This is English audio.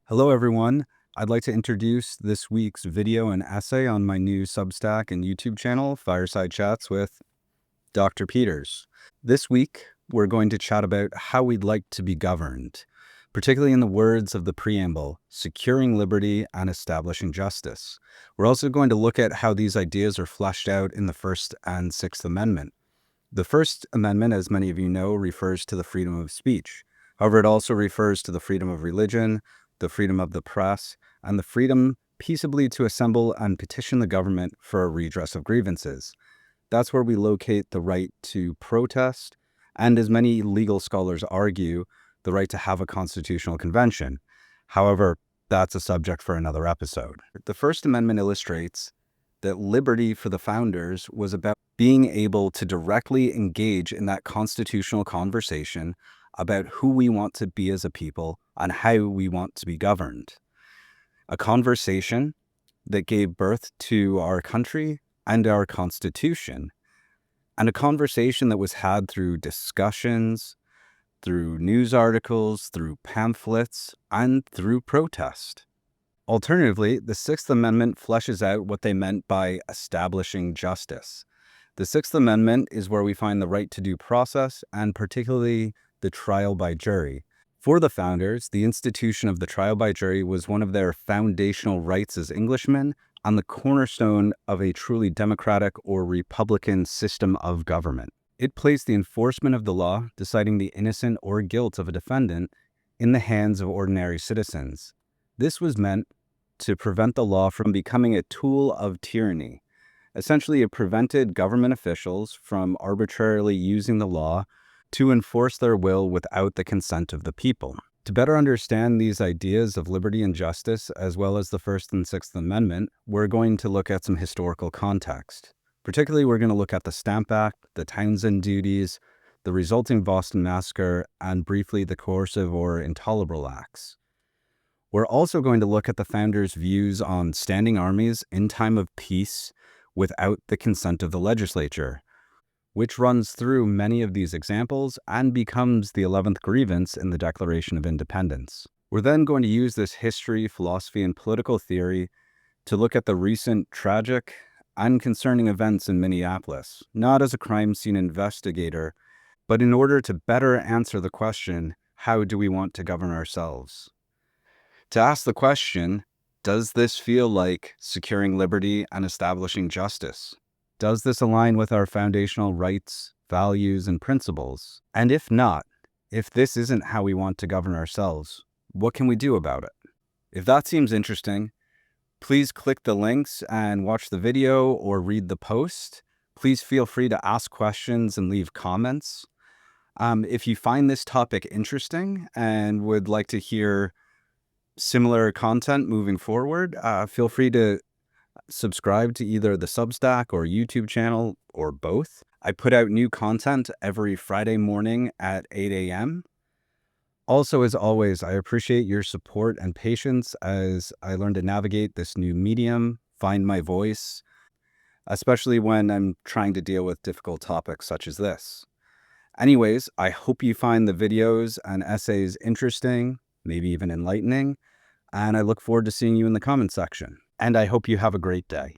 Hello, everyone. I'd like to introduce this week's video and essay on my new Substack and YouTube channel, Fireside Chats with Dr. Peters. This week, we're going to chat about how we'd like to be governed, particularly in the words of the preamble, securing liberty and establishing justice. We're also going to look at how these ideas are fleshed out in the First and Sixth Amendment. The First Amendment, as many of you know, refers to the freedom of speech. However, it also refers to the freedom of religion, the freedom of the press, and the freedom peaceably to assemble and petition the government for a redress of grievances. That's where we locate the right to protest, and as many legal scholars argue, the right to have a constitutional convention. However, that's a subject for another episode. The First Amendment illustrates that liberty for the founders was about being able to directly engage in that constitutional conversation about who we want to be as a people and how we want to be governed. A conversation that gave birth to our country and our Constitution, and a conversation that was had through discussions, through news articles, through pamphlets, and through protest. Alternatively, the Sixth Amendment fleshes out what they meant by establishing justice. The Sixth Amendment is where we find the right to due process, and particularly the trial by jury. For the founders, the institution of the trial by jury was one of their foundational rights as Englishmen and the cornerstone of a truly democratic or republican system of government. It placed the enforcement of the law, deciding the innocent or guilt of a defendant, in the hands of ordinary citizens. This was meant to prevent the law from becoming a tool of tyranny. Essentially, it prevented government officials from arbitrarily using the law to enforce their will without the consent of the people. To better understand these ideas of liberty and justice, as well as the First and Sixth Amendment, we're going to look at some historical context. Particularly, we're going to look at the Stamp Act, the Townsend Duties, the resulting Boston Massacre, and briefly the Coercive or Intolerable Acts. We're also going to look at the founders' views on standing armies in time of peace without the consent of the legislature, which runs through many of these examples and becomes the 11th grievance in the Declaration of Independence. We're then going to use this history, philosophy, and political theory to look at the recent tragic and concerning events in Minneapolis, not as a crime scene investigator, but in order to better answer the question, how do we want to govern ourselves? To ask the question, does this feel like securing liberty and establishing justice? Does this align with our foundational rights, values, and principles? And if not, if this isn't how we want to govern ourselves, what can we do about it? If that seems interesting, please click the links and watch the video or read the post. Please feel free to ask questions and leave comments. If you find this topic interesting and would like to hear similar content moving forward, feel free to subscribe to either the Substack or YouTube channel or both. I put out new content every Friday morning at 8 a.m. Also, as always, I appreciate your support and patience as I learn to navigate this new medium, find my voice, especially when I'm trying to deal with difficult topics such as this. Anyways, I hope you find the videos and essays interesting, maybe even enlightening, and I look forward to seeing you in the comment section. And I hope you have a great day.